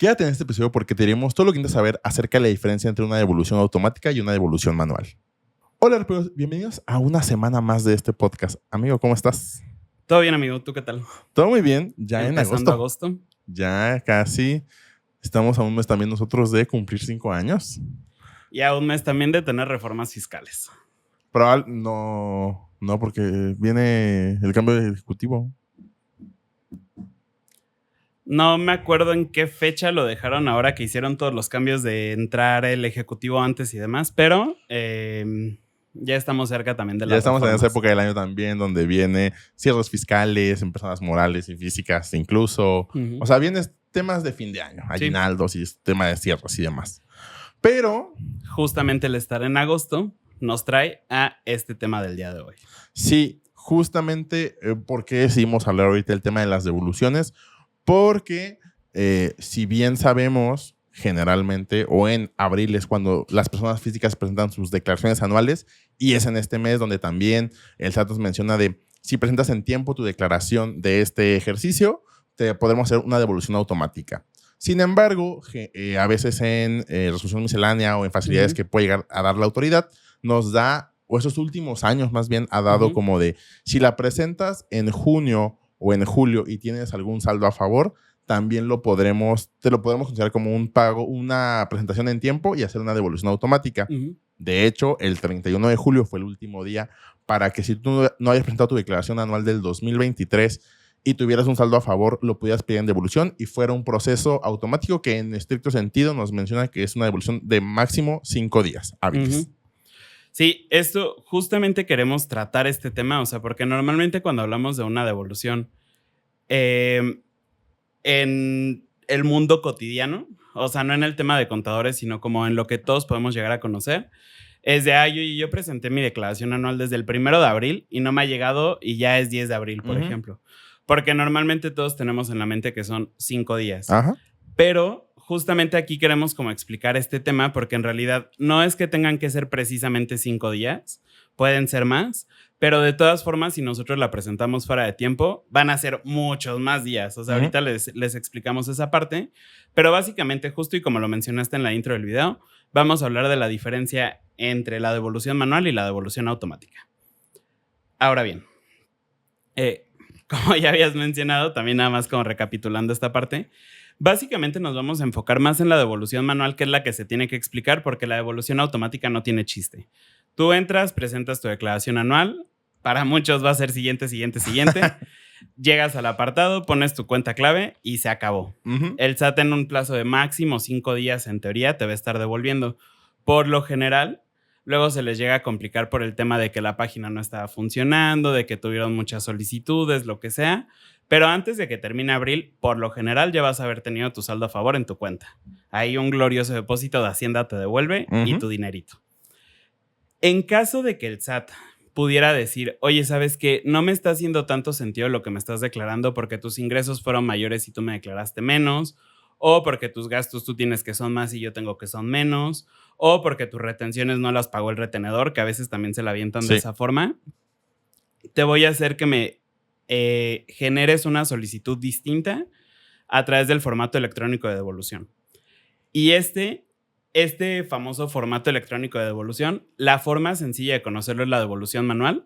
Quédate en este episodio porque te diremos todo lo que necesitas saber acerca de la diferencia entre una devolución automática y una devolución manual. Hola, raperos, bienvenidos a una semana más de este podcast. Amigo, ¿cómo estás? Todo bien, amigo. ¿Tú qué tal? Todo muy bien, ya Empezando en agosto. agosto. Ya casi estamos a un mes también nosotros de cumplir 5 años. Y a un mes también de tener reformas fiscales. Pero no, porque viene el cambio de ejecutivo. No me acuerdo en qué fecha lo dejaron ahora que hicieron todos los cambios de entrar el ejecutivo antes y demás, pero ya estamos cerca también de las Ya estamos reformas. en esa época del año también donde viene cierres fiscales en personas morales y físicas incluso. Uh-huh. O sea, vienen temas de fin de año, aguinaldos y tema de cierres y demás. Pero justamente el estar en agosto nos trae a este tema del día de hoy. Sí, justamente porque decidimos hablar ahorita del tema de las devoluciones, porque si bien sabemos generalmente o en abril es cuando las personas físicas presentan sus declaraciones anuales y es en este mes donde también el SAT nos menciona de si presentas en tiempo tu declaración de este ejercicio, te podemos hacer una devolución automática. Sin embargo, a veces en resolución miscelánea o en facilidades que puede llegar a dar la autoridad, nos da, o esos últimos años más bien, ha dado como de, si la presentas en junio o en julio y tienes algún saldo a favor, también te lo podremos considerar como un pago, una presentación en tiempo y hacer una devolución automática. De hecho, el 31 de julio fue el último día para que si tú no hayas presentado tu declaración anual del 2023 y tuvieras un saldo a favor, lo pudieras pedir en devolución y fuera un proceso automático que en estricto sentido nos menciona que es una devolución de máximo 5 días hábiles. Sí, esto justamente queremos tratar este tema, o sea, porque normalmente cuando hablamos de una devolución en el mundo cotidiano, o sea, no en el tema de contadores, sino como en lo que todos podemos llegar a conocer, es de, yo presenté mi declaración anual desde el 1 de abril y no me ha llegado y ya es 10 de abril, por ejemplo. Porque normalmente todos tenemos en la mente que son 5 días. Ajá. Pero justamente aquí queremos como explicar este tema porque en realidad no es que tengan que ser precisamente 5 días, pueden ser más, pero de todas formas, si nosotros la presentamos fuera de tiempo, van a ser muchos más días. O sea, ahorita les explicamos esa parte, pero básicamente, justo y como lo mencionaste en la intro del video, vamos a hablar de la diferencia entre la devolución manual y la devolución automática. Ahora bien, como ya habías mencionado, también nada más como recapitulando esta parte, básicamente nos vamos a enfocar más en la devolución manual, que es la que se tiene que explicar, porque la devolución automática no tiene chiste. Tú entras, presentas tu declaración anual, para muchos va a ser siguiente. Llegas al apartado, pones tu cuenta clave y se acabó. El SAT en un plazo de máximo 5 días, en teoría, te va a estar devolviendo. Por lo general, luego se les llega a complicar por el tema de que la página no estaba funcionando, de que tuvieron muchas solicitudes, lo que sea. Pero antes de que termine abril, por lo general ya vas a haber tenido tu saldo a favor en tu cuenta. Ahí un glorioso depósito de Hacienda te devuelve y tu dinerito. En caso de que el SAT pudiera decir, oye, ¿sabes qué? No me está haciendo tanto sentido lo que me estás declarando porque tus ingresos fueron mayores y tú me declaraste menos, o porque tus gastos tú tienes que son más y yo tengo que son menos, o porque tus retenciones no las pagó el retenedor, que a veces también se la avientan de esa forma. Te voy a hacer que me generes una solicitud distinta a través del formato electrónico de devolución. Y este famoso formato electrónico de devolución, la forma sencilla de conocerlo es la devolución manual.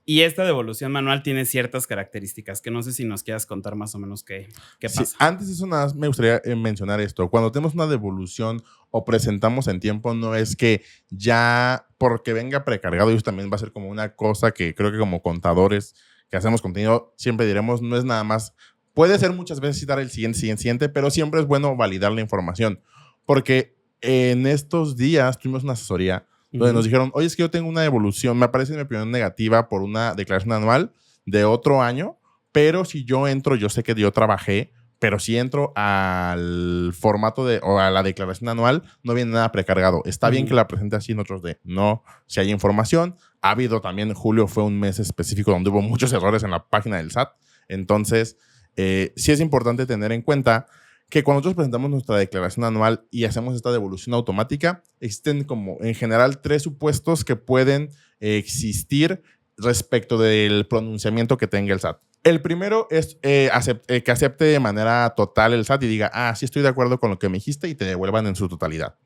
Y esta devolución manual tiene ciertas características que no sé si nos quieras contar más o menos qué pasa. Sí, antes de eso nada más me gustaría mencionar esto. Cuando tenemos una devolución o presentamos en tiempo, no es que ya porque venga precargado, y eso también va a ser como una cosa que creo que como contadores que hacemos contenido siempre diremos, no es nada más, puede ser muchas veces citar el siguiente, pero siempre es bueno validar la información. Porque en estos días tuvimos una asesoría donde nos dijeron, oye, es que yo tengo una devolución, me aparece en mi opinión negativa por una declaración anual de otro año, pero si yo entro, yo sé que yo trabajé, pero si entro al formato o a la declaración anual, no viene nada precargado. Está bien que la presente así en otros no, si hay información. Ha habido también, julio fue un mes específico donde hubo muchos errores en la página del SAT. Entonces, sí es importante tener en cuenta que cuando nosotros presentamos nuestra declaración anual y hacemos esta devolución automática, existen como en general 3 supuestos que pueden existir respecto del pronunciamiento que tenga el SAT. El primero es que acepte de manera total el SAT y diga, sí estoy de acuerdo con lo que me dijiste y te devuelvan en su totalidad.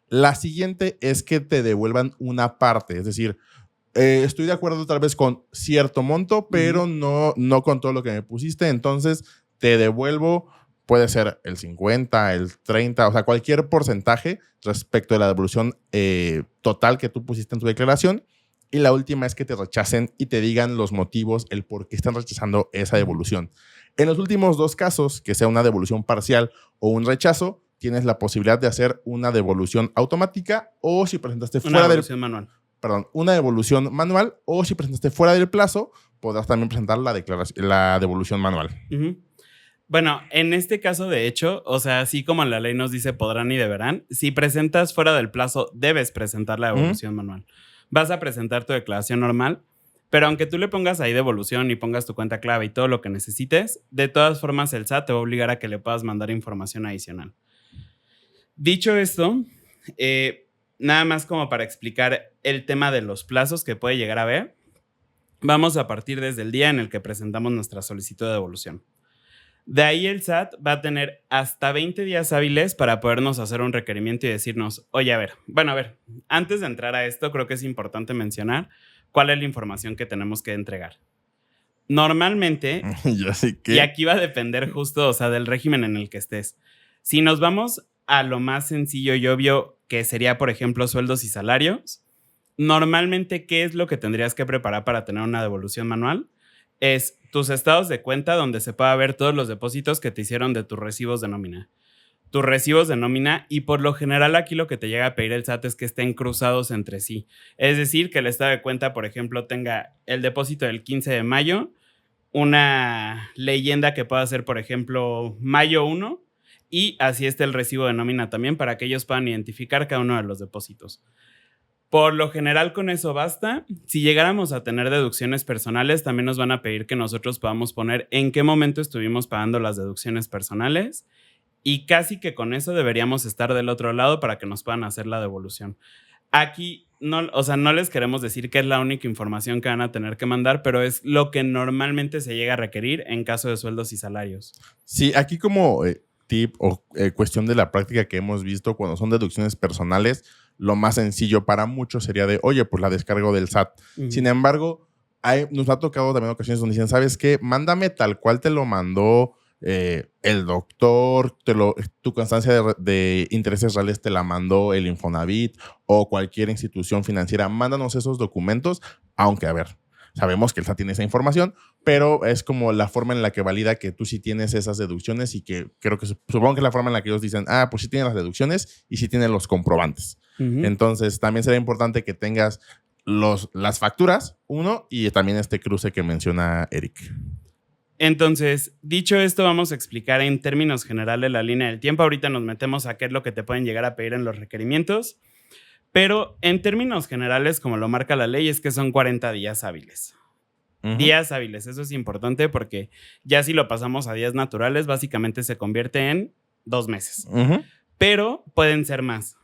La siguiente es que te devuelvan una parte, es decir, estoy de acuerdo tal vez con cierto monto, pero no con todo lo que me pusiste, entonces te devuelvo, puede ser el 50, el 30, o sea, cualquier porcentaje respecto de la devolución total que tú pusiste en tu declaración. Y la última es que te rechacen y te digan los motivos, el por qué están rechazando esa devolución. En los últimos dos casos, que sea una devolución parcial o un rechazo, tienes la posibilidad de hacer una devolución automática o si presentaste fuera una devolución manual o si presentaste fuera del plazo, podrás también presentar la devolución manual. Bueno, en este caso, de hecho, o sea, así como la ley nos dice podrán y deberán, si presentas fuera del plazo, debes presentar la devolución manual. Vas a presentar tu declaración normal, pero aunque tú le pongas ahí devolución y pongas tu cuenta clave y todo lo que necesites, de todas formas el SAT te va a obligar a que le puedas mandar información adicional. Dicho esto, nada más como para explicar el tema de los plazos que puede llegar a haber, vamos a partir desde el día en el que presentamos nuestra solicitud de devolución. De ahí el SAT va a tener hasta 20 días hábiles para podernos hacer un requerimiento y decirnos, oye, a ver, antes de entrar a esto, creo que es importante mencionar cuál es la información que tenemos que entregar. Normalmente, y aquí va a depender justo, o sea, del régimen en el que estés. Si nos vamos a lo más sencillo y obvio, que sería, por ejemplo, sueldos y salarios, normalmente, ¿qué es lo que tendrías que preparar para tener una devolución manual? Es tus estados de cuenta donde se pueda ver todos los depósitos que te hicieron de tus recibos de nómina. Tus recibos de nómina, y por lo general aquí lo que te llega a pedir el SAT es que estén cruzados entre sí. Es decir, que el estado de cuenta, por ejemplo, tenga el depósito del 15 de mayo, una leyenda que pueda ser, por ejemplo, mayo 1, y así está el recibo de nómina también para que ellos puedan identificar cada uno de los depósitos. Por lo general con eso basta. Si llegáramos a tener deducciones personales, también nos van a pedir que nosotros podamos poner en qué momento estuvimos pagando las deducciones personales y casi que con eso deberíamos estar del otro lado para que nos puedan hacer la devolución. Aquí no les queremos decir que es la única información que van a tener que mandar, pero es lo que normalmente se llega a requerir en caso de sueldos y salarios. Sí, aquí como tip o cuestión de la práctica que hemos visto cuando son deducciones personales, lo más sencillo para muchos sería de, oye, pues la descargo del SAT. Sin embargo, nos ha tocado también ocasiones donde dicen, ¿sabes qué? Mándame tal cual te lo mandó el doctor, tu constancia de intereses reales te la mandó el Infonavit o cualquier institución financiera. Mándanos esos documentos, aunque, a ver, sabemos que el SAT tiene esa información, pero es como la forma en la que valida que tú sí tienes esas deducciones y que creo que supongo que es la forma en la que ellos dicen, pues sí tienen las deducciones y sí tienen los comprobantes. Entonces, también será importante que tengas las facturas, y también este cruce que menciona Eric. Entonces, dicho esto, vamos a explicar en términos generales la línea del tiempo. Ahorita nos metemos a qué es lo que te pueden llegar a pedir en los requerimientos. Pero en términos generales, como lo marca la ley, es que son 40 días hábiles. Días hábiles, eso es importante porque ya si lo pasamos a días naturales, básicamente se convierte en 2 meses. Pero pueden ser más.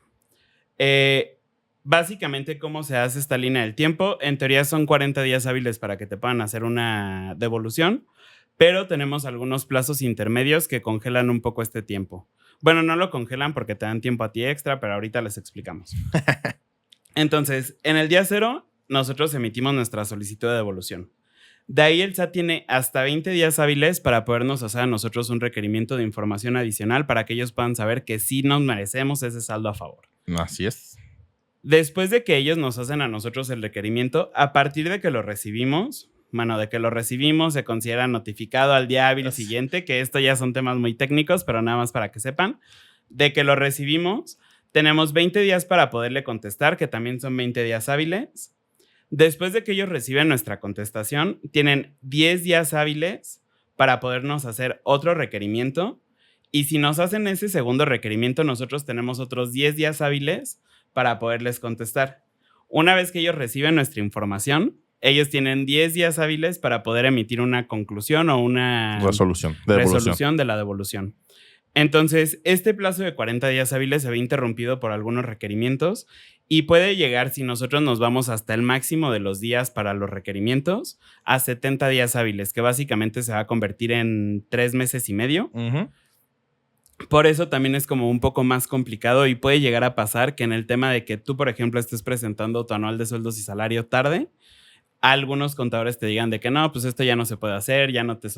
Básicamente, ¿cómo se hace esta línea del tiempo? En teoría son 40 días hábiles para que te puedan hacer una devolución, pero tenemos algunos plazos intermedios que congelan un poco este tiempo. Bueno, no lo congelan porque te dan tiempo a ti extra, pero ahorita les explicamos. Entonces, en el día 0, nosotros emitimos nuestra solicitud de devolución. De ahí el SAT tiene hasta 20 días hábiles para podernos hacer a nosotros un requerimiento de información adicional para que ellos puedan saber que sí nos merecemos ese saldo a favor. Así es. Después de que ellos nos hacen a nosotros el requerimiento, a partir de que lo recibimos, se considera notificado al día hábil siguiente, que esto ya son temas muy técnicos, pero nada más para que sepan, de que lo recibimos, tenemos 20 días para poderle contestar, que también son 20 días hábiles. Después de que ellos reciben nuestra contestación, tienen 10 días hábiles para podernos hacer otro requerimiento. Y si nos hacen ese segundo requerimiento, nosotros tenemos otros 10 días hábiles para poderles contestar. Una vez que ellos reciben nuestra información, ellos tienen 10 días hábiles para poder emitir una conclusión o una resolución de la devolución. Entonces, este plazo de 40 días hábiles se ve interrumpido por algunos requerimientos Y puede llegar, si nosotros nos vamos hasta el máximo de los días para los requerimientos, a 70 días hábiles, que básicamente se va a convertir en 3 meses y medio. Ujú. Por eso también es como un poco más complicado y puede llegar a pasar que en el tema de que tú, por ejemplo, estés presentando tu anual de sueldos y salario tarde, algunos contadores te digan de que no, pues esto ya no se puede hacer, ya no te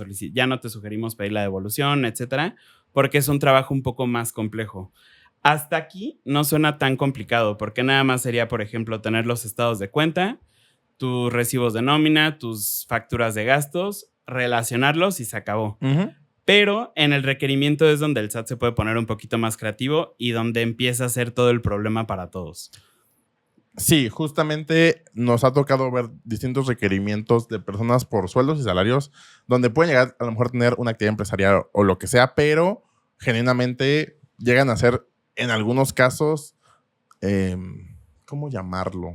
sugerimos pedir la devolución, etcétera, porque es un trabajo un poco más complejo. Hasta aquí no suena tan complicado, porque nada más sería, por ejemplo, tener los estados de cuenta, tus recibos de nómina, tus facturas de gastos, relacionarlos y se acabó. Ujú. Pero en el requerimiento es donde el SAT se puede poner un poquito más creativo y donde empieza a ser todo el problema para todos. Sí, justamente nos ha tocado ver distintos requerimientos de personas por sueldos y salarios donde pueden llegar a lo mejor a tener una actividad empresarial o lo que sea, pero genuinamente llegan a ser en algunos casos, ¿cómo llamarlo?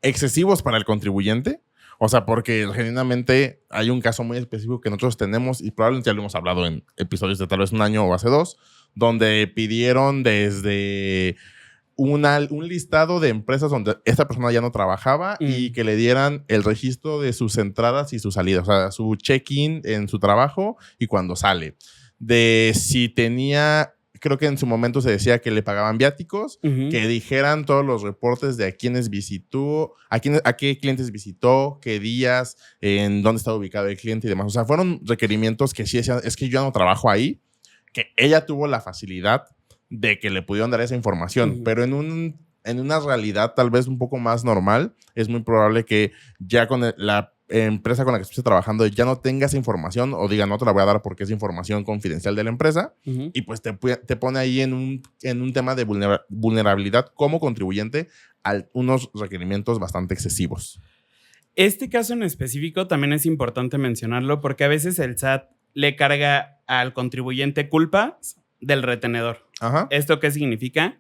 Excesivos para el contribuyente. O sea, porque genuinamente hay un caso muy específico que nosotros tenemos y probablemente ya lo hemos hablado en episodios de tal vez un año o hace 2, donde pidieron desde un listado de empresas donde esta persona ya no trabajaba y que le dieran el registro de sus entradas y sus salidas, o sea, su check-in en su trabajo y cuando sale. De si tenía, creo que en su momento se decía que le pagaban viáticos, que dijeran todos los reportes de a quiénes visitó, a qué clientes visitó, qué días, en dónde estaba ubicado el cliente y demás. O sea, fueron requerimientos que sí decían, es que yo ya no trabajo ahí, que ella tuvo la facilidad de que le pudieron dar esa información, pero en una realidad tal vez un poco más normal, es muy probable que ya con la empresa con la que estés trabajando ya no tenga esa información o diga no te la voy a dar porque es información confidencial de la empresa y pues te pone ahí en un tema de vulnerabilidad como contribuyente a unos requerimientos bastante excesivos. Este caso en específico también es importante mencionarlo porque a veces el SAT le carga al contribuyente culpas del retenedor. Ajá. ¿Esto qué significa?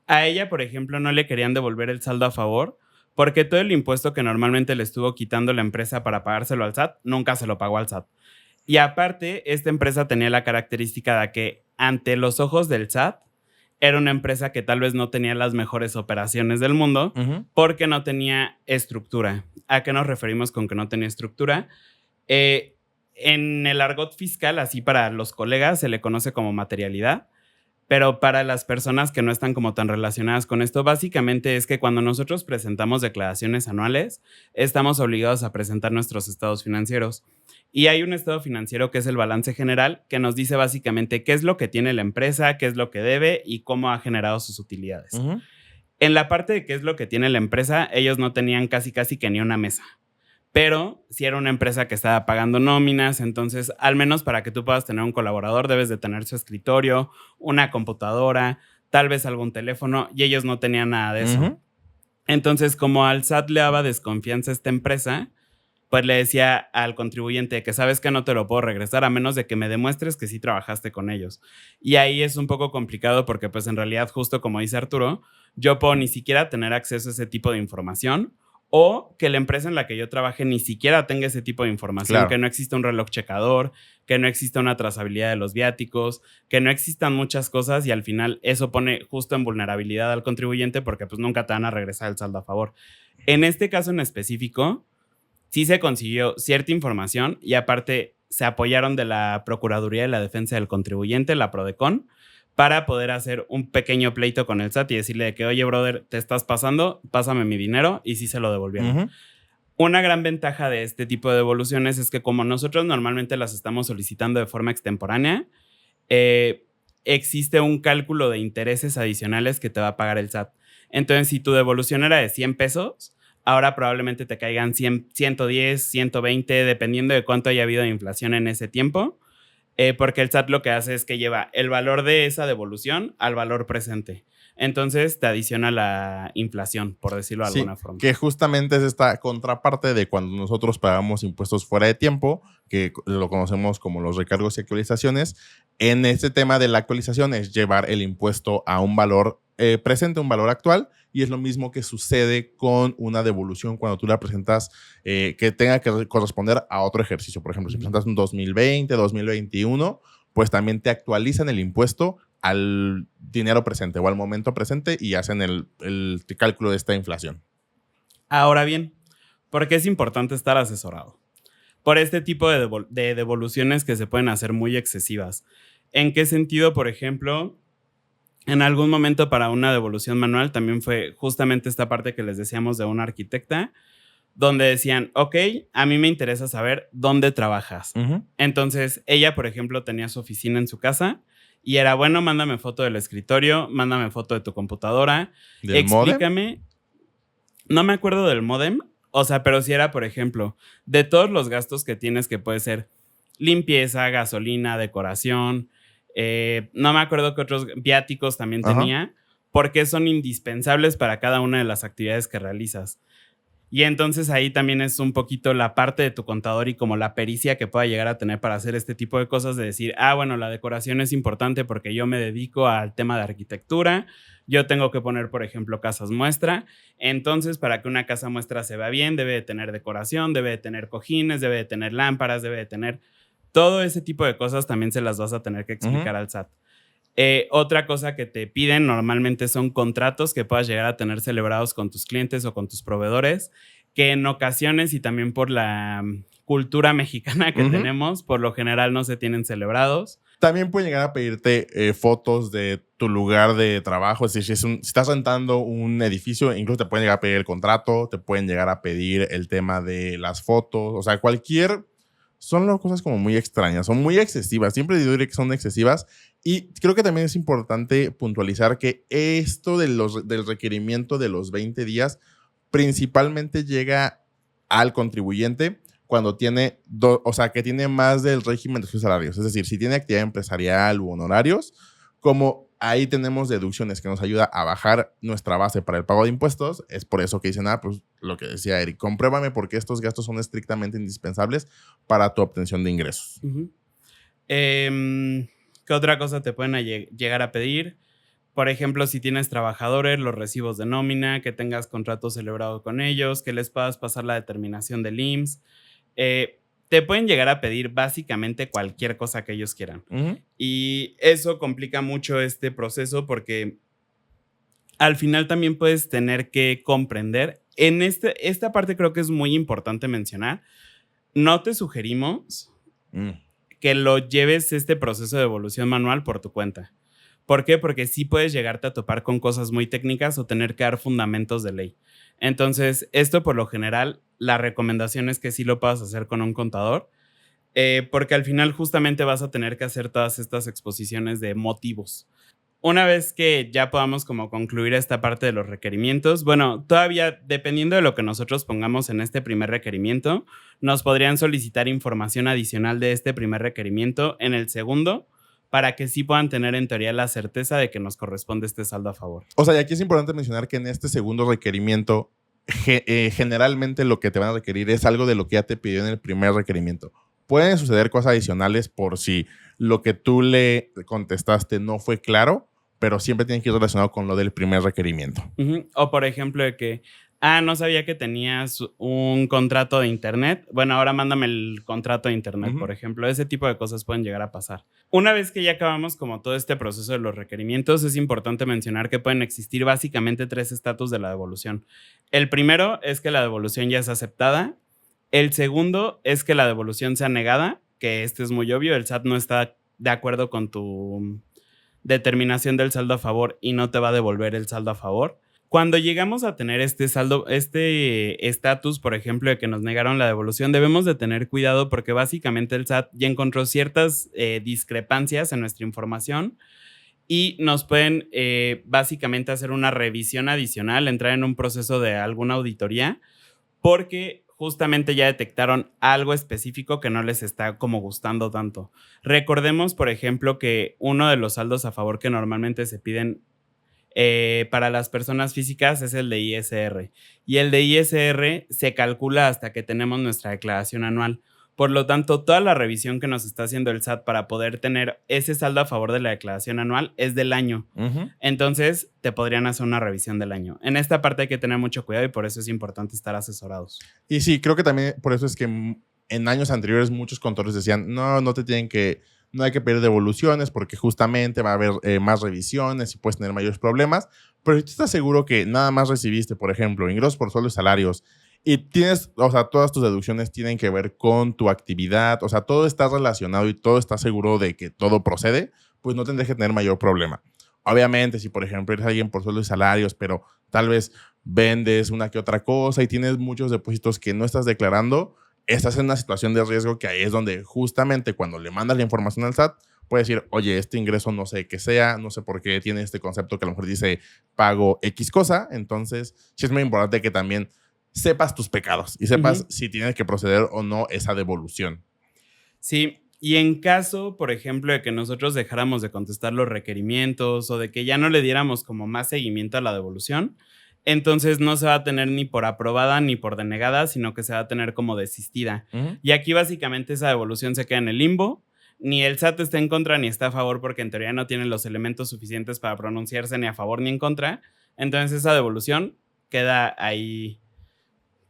A ella, por ejemplo, no le querían devolver el saldo a favor porque todo el impuesto que normalmente le estuvo quitando la empresa para pagárselo al SAT, nunca se lo pagó al SAT. Y aparte, esta empresa tenía la característica de que ante los ojos del SAT, era una empresa que tal vez no tenía las mejores operaciones del mundo porque no tenía estructura. ¿A qué nos referimos con que no tenía estructura? En el argot fiscal, así para los colegas, se le conoce como materialidad, pero para las personas que no están como tan relacionadas con esto, básicamente es que cuando nosotros presentamos declaraciones anuales, estamos obligados a presentar nuestros estados financieros. Y hay un estado financiero que es el balance general, que nos dice básicamente qué es lo que tiene la empresa, qué es lo que debe y cómo ha generado sus utilidades. En la parte de qué es lo que tiene la empresa, ellos no tenían casi que ni una mesa. Pero si era una empresa que estaba pagando nóminas, entonces al menos para que tú puedas tener un colaborador debes de tener su escritorio, una computadora, tal vez algún teléfono, y ellos no tenían nada de eso. Entonces, como al SAT le daba desconfianza a esta empresa, pues le decía al contribuyente que sabes que no te lo puedo regresar a menos de que me demuestres que sí trabajaste con ellos. Y ahí es un poco complicado porque pues en realidad, justo como dice Arturo, yo puedo ni siquiera tener acceso a ese tipo de información o que la empresa en la que yo trabaje ni siquiera tenga ese tipo de información, claro. Que no exista un reloj checador, que no exista una trazabilidad de los viáticos, que no existan muchas cosas y al final eso pone justo en vulnerabilidad al contribuyente porque pues nunca te van a regresar el saldo a favor. En este caso en específico, sí se consiguió cierta información y aparte se apoyaron de la Procuraduría de la Defensa del Contribuyente, la PRODECON, para poder hacer un pequeño pleito con el SAT y decirle de que, oye, brother, te estás pasando, pásame mi dinero, y sí se lo devolvieron. Una gran ventaja de este tipo de devoluciones es que como nosotros normalmente las estamos solicitando de forma extemporánea, existe un cálculo de intereses adicionales que te va a pagar el SAT. Entonces, si tu devolución era de 100 pesos, ahora probablemente te caigan 100, 110, 120, dependiendo de cuánto haya habido de inflación en ese tiempo. Porque el SAT lo que hace es que lleva el valor de esa devolución al valor presente. Entonces te adiciona la inflación, por decirlo de alguna forma. Que justamente es esta contraparte de cuando nosotros pagamos impuestos fuera de tiempo, que lo conocemos como los recargos y actualizaciones. En este tema de la actualización es llevar el impuesto a un valor presente, un valor actual, y es lo mismo que sucede con una devolución cuando tú la presentas que tenga que corresponder a otro ejercicio. Por ejemplo, si presentas un 2020, 2021, pues también te actualizan el impuesto al dinero presente o al momento presente y hacen el cálculo de esta inflación. Ahora bien, ¿por qué es importante estar asesorado? Por este tipo de devoluciones que se pueden hacer muy excesivas. ¿En qué sentido? Por ejemplo, en algún momento para una devolución manual también fue justamente esta parte que les decíamos de una arquitecta, donde decían, ok, a mí me interesa saber dónde trabajas. Entonces, ella, por ejemplo, tenía su oficina en su casa y era, bueno, mándame foto del escritorio, mándame foto de tu computadora, explícame. ¿Módem? No me acuerdo del módem, o sea, pero si era, por ejemplo, de todos los gastos que tienes, que puede ser limpieza, gasolina, decoración, no me acuerdo qué otros viáticos también tenía, porque son indispensables para cada una de las actividades que realizas. Y entonces ahí también es un poquito la parte de tu contador y como la pericia que pueda llegar a tener para hacer este tipo de cosas, de decir, bueno, la decoración es importante porque yo me dedico al tema de arquitectura, yo tengo que poner, por ejemplo, casas muestra, entonces para que una casa muestra se vea bien, debe de tener decoración, debe de tener cojines, debe de tener lámparas, debe de tener todo ese tipo de cosas, también se las vas a tener que explicar al SAT. Otra cosa que te piden normalmente son contratos que puedas llegar a tener celebrados con tus clientes o con tus proveedores, que en ocasiones y también por la cultura mexicana que tenemos, por lo general no se tienen celebrados. También pueden llegar a pedirte fotos de tu lugar de trabajo. Es decir, si estás rentando un edificio, incluso te pueden llegar a pedir el contrato, te pueden llegar a pedir el tema de las fotos, o sea, son cosas como muy extrañas, son muy excesivas. Siempre diré que son excesivas. Y creo que también es importante puntualizar que esto del requerimiento de los 20 días principalmente llega al contribuyente cuando tiene, que tiene más del régimen de sus salarios. Es decir, si tiene actividad empresarial u honorarios, como ahí tenemos deducciones que nos ayuda a bajar nuestra base para el pago de impuestos, es por eso que dicen, pues lo que decía Eric, compruébame porque estos gastos son estrictamente indispensables para tu obtención de ingresos. ¿Qué otra cosa te pueden llegar a pedir? Por ejemplo, si tienes trabajadores, los recibos de nómina, que tengas contrato celebrado con ellos, que les puedas pasar la determinación del IMSS. Te pueden llegar a pedir básicamente cualquier cosa que ellos quieran. Y eso complica mucho este proceso porque al final también puedes tener que comprender. En esta parte creo que es muy importante mencionar. No te sugerimos que lo lleves este proceso de devolución manual por tu cuenta. ¿Por qué? Porque sí puedes llegarte a topar con cosas muy técnicas o tener que dar fundamentos de ley. Entonces, esto por lo general, la recomendación es que sí lo puedas hacer con un contador, porque al final justamente vas a tener que hacer todas estas exposiciones de motivos. Una vez que ya podamos como concluir esta parte de los requerimientos, bueno, todavía dependiendo de lo que nosotros pongamos en este primer requerimiento, nos podrían solicitar información adicional de este primer requerimiento en el segundo, para que sí puedan tener en teoría la certeza de que nos corresponde este saldo a favor. O sea, y aquí es importante mencionar que en este segundo requerimiento, generalmente lo que te van a requerir es algo de lo que ya te pidió en el primer requerimiento. Pueden suceder cosas adicionales por si lo que tú le contestaste no fue claro, pero siempre tiene que ir relacionado con lo del primer requerimiento. O por ejemplo de que, no sabía que tenías un contrato de internet. Bueno, ahora mándame el contrato de internet, por ejemplo. Ese tipo de cosas pueden llegar a pasar. Una vez que ya acabamos como todo este proceso de los requerimientos, es importante mencionar que pueden existir básicamente 3 estatus de la devolución. El primero es que la devolución ya es aceptada. El segundo es que la devolución sea negada, que este es muy obvio. El SAT no está de acuerdo con tu determinación del saldo a favor y no te va a devolver el saldo a favor. Cuando llegamos a tener este estatus, por ejemplo, de que nos negaron la devolución, debemos de tener cuidado porque básicamente el SAT ya encontró ciertas discrepancias en nuestra información y nos pueden básicamente hacer una revisión adicional, entrar en un proceso de alguna auditoría, porque justamente ya detectaron algo específico que no les está como gustando tanto. Recordemos, por ejemplo, que uno de los saldos a favor que normalmente se piden para las personas físicas es el de ISR. Y el de ISR se calcula hasta que tenemos nuestra declaración anual. Por lo tanto, toda la revisión que nos está haciendo el SAT para poder tener ese saldo a favor de la declaración anual es del año. Entonces, te podrían hacer una revisión del año. En esta parte hay que tener mucho cuidado y por eso es importante estar asesorados. Y sí, creo que también por eso es que en años anteriores muchos contadores decían, no te tienen que no hay que pedir devoluciones porque justamente va a haber más revisiones y puedes tener mayores problemas. Pero si tú estás seguro que nada más recibiste, por ejemplo, ingresos por sueldo y salarios y tienes, o sea, todas tus deducciones tienen que ver con tu actividad, o sea, todo está relacionado y todo está seguro de que todo procede, pues no tendrás que tener mayor problema. Obviamente, si por ejemplo eres alguien por sueldo y salarios, pero tal vez vendes una que otra cosa y tienes muchos depósitos que no estás declarando, estás en una situación de riesgo que ahí es donde justamente cuando le mandas la información al SAT, puedes decir, oye, este ingreso no sé qué sea, no sé por qué tiene este concepto que a lo mejor dice pago X cosa. Entonces, sí es muy importante que también sepas tus pecados y sepas si tienes que proceder o no esa devolución. Sí, y en caso, por ejemplo, de que nosotros dejáramos de contestar los requerimientos o de que ya no le diéramos como más seguimiento a la devolución, entonces no se va a tener ni por aprobada ni por denegada, sino que se va a tener como desistida. Y aquí básicamente esa devolución se queda en el limbo. Ni el SAT está en contra ni está a favor porque en teoría no tiene los elementos suficientes para pronunciarse ni a favor ni en contra. Entonces esa devolución queda ahí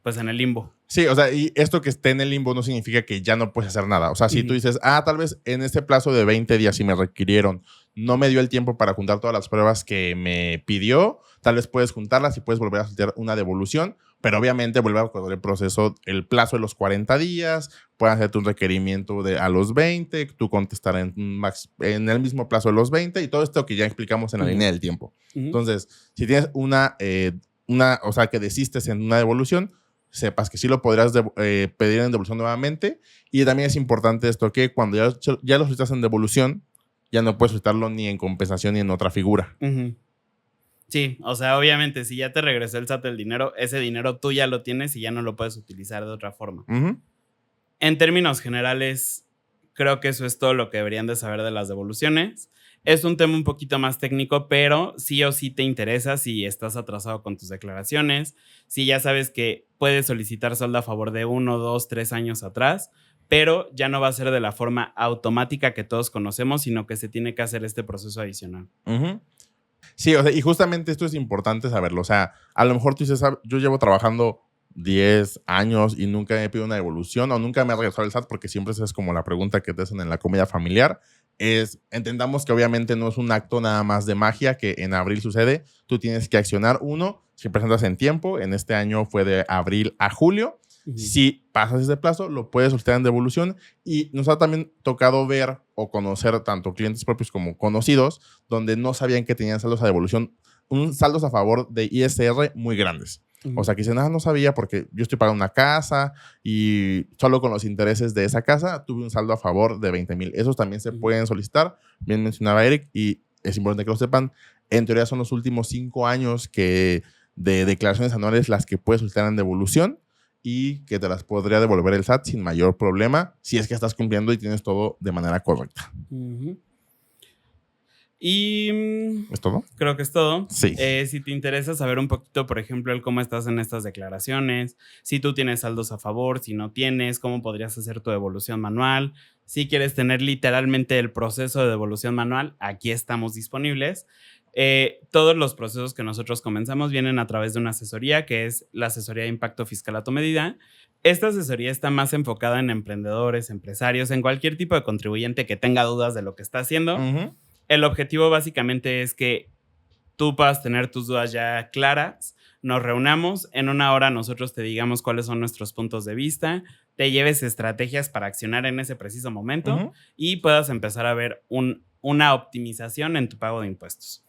pues en el limbo. Sí, o sea, y esto que esté en el limbo no significa que ya no puedes hacer nada. O sea, si tú dices, tal vez en este plazo de 20 días, si me requirieron, no me dio el tiempo para juntar todas las pruebas que me pidió, tal vez puedes juntarlas y puedes volver a solicitar una devolución, pero obviamente vuelve a correr el proceso, el plazo de los 40 días, puedes hacerte un requerimiento a los 20, tú contestar en el mismo plazo de los 20 y todo esto que ya explicamos en la línea del tiempo. Entonces, si tienes o sea, que desistes en una devolución, sepas que sí lo podrás pedir en devolución nuevamente. Y también es importante esto que cuando ya lo solicitas en devolución, ya no puedes solicitarlo ni en compensación ni en otra figura. Sí, o sea, obviamente si ya te regresó el SAT el dinero, ese dinero tú ya lo tienes y ya no lo puedes utilizar de otra forma. En términos generales, creo que eso es todo lo que deberían de saber de las devoluciones. Es un tema un poquito más técnico, pero sí o sí te interesa si estás atrasado con tus declaraciones, si ya sabes que puedes solicitar saldo a favor de 1, 2, 3 años atrás, pero ya no va a ser de la forma automática que todos conocemos, sino que se tiene que hacer este proceso adicional. Sí, o sea, y justamente esto es importante saberlo. O sea, a lo mejor tú dices, yo llevo trabajando 10 años y nunca me pido una devolución o nunca me ha regresado el SAT, porque siempre esa es como la pregunta que te hacen en la comida familiar. Entendamos que obviamente no es un acto nada más de magia que en abril sucede. Tú tienes que accionar uno, si presentas en tiempo, en este año fue de abril a julio. Si pasas ese plazo, lo puedes solicitar en devolución. Y nos ha también tocado ver o conocer tanto clientes propios como conocidos donde no sabían que tenían saldos a devolución, saldos a favor de ISR muy grandes. O sea, que dicen, no sabía porque yo estoy pagando una casa y solo con los intereses de esa casa tuve un saldo a favor de 20,000. Esos también se pueden solicitar. Bien mencionaba Eric y es importante que lo sepan. En teoría son los últimos 5 años de declaraciones anuales las que puedes solicitar en devolución y que te las podría devolver el SAT sin mayor problema si es que estás cumpliendo y tienes todo de manera correcta. Y ¿Es todo? Creo que es todo. Sí. Si te interesa saber un poquito, por ejemplo, el cómo estás en estas declaraciones, si tú tienes saldos a favor, si no tienes, cómo podrías hacer tu devolución manual, si quieres tener literalmente el proceso de devolución manual, aquí estamos disponibles. Todos los procesos que nosotros comenzamos vienen a través de una asesoría que es la asesoría de impacto fiscal a tu medida. Esta asesoría está más enfocada en emprendedores, empresarios, en cualquier tipo de contribuyente que tenga dudas de lo que está haciendo. El objetivo básicamente es que tú puedas tener tus dudas ya claras, nos reunamos, en 1 hora nosotros te digamos cuáles son nuestros puntos de vista, te lleves estrategias para accionar en ese preciso momento y puedas empezar a ver una optimización en tu pago de impuestos.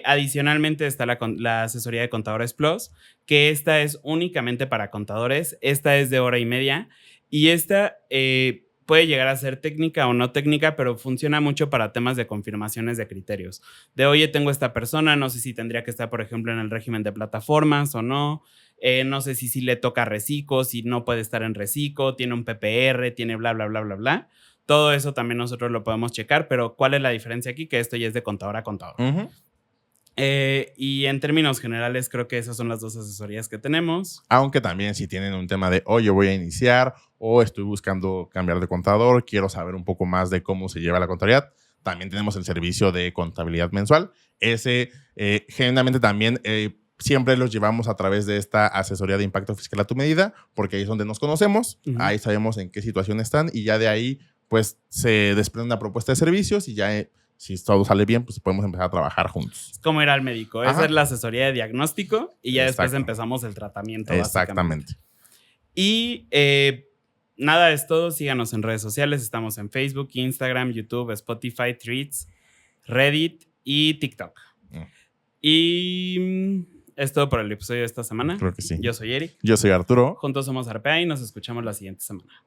Adicionalmente está la asesoría de Contadores Plus, que esta es únicamente para contadores, esta es de 1:30 y esta puede llegar a ser técnica o no técnica, pero funciona mucho para temas de confirmaciones de criterios. De, oye, tengo esta persona, no sé si tendría que estar, por ejemplo, en el régimen de plataformas o no. No sé si le toca reciclo, si no puede estar en reciclo, tiene un PPR, tiene bla, bla, bla, bla, bla. Todo eso también nosotros lo podemos checar, pero ¿cuál es la diferencia aquí? Que esto ya es de contador a contador. Y en términos generales creo que esas son las 2 asesorías que tenemos. Aunque también si tienen un tema de, oye, voy a iniciar o estoy buscando cambiar de contador, quiero saber un poco más de cómo se lleva la contabilidad, también tenemos el servicio de contabilidad mensual. Ese generalmente también siempre los llevamos a través de esta asesoría de impacto fiscal a tu medida, porque ahí es donde nos conocemos, ahí sabemos en qué situación están y ya de ahí pues se desprende una propuesta de servicios y ya si todo sale bien, pues podemos empezar a trabajar juntos. Es como ir al médico. Esa es la asesoría de diagnóstico y ya después empezamos el tratamiento. Exactamente. Y nada, es todo. Síganos en redes sociales. Estamos en Facebook, Instagram, YouTube, Spotify, Threads, Reddit y TikTok. Y es todo por el episodio de esta semana. Creo que sí. Yo soy Eric. Yo soy Arturo. Juntos somos Arpea y nos escuchamos la siguiente semana.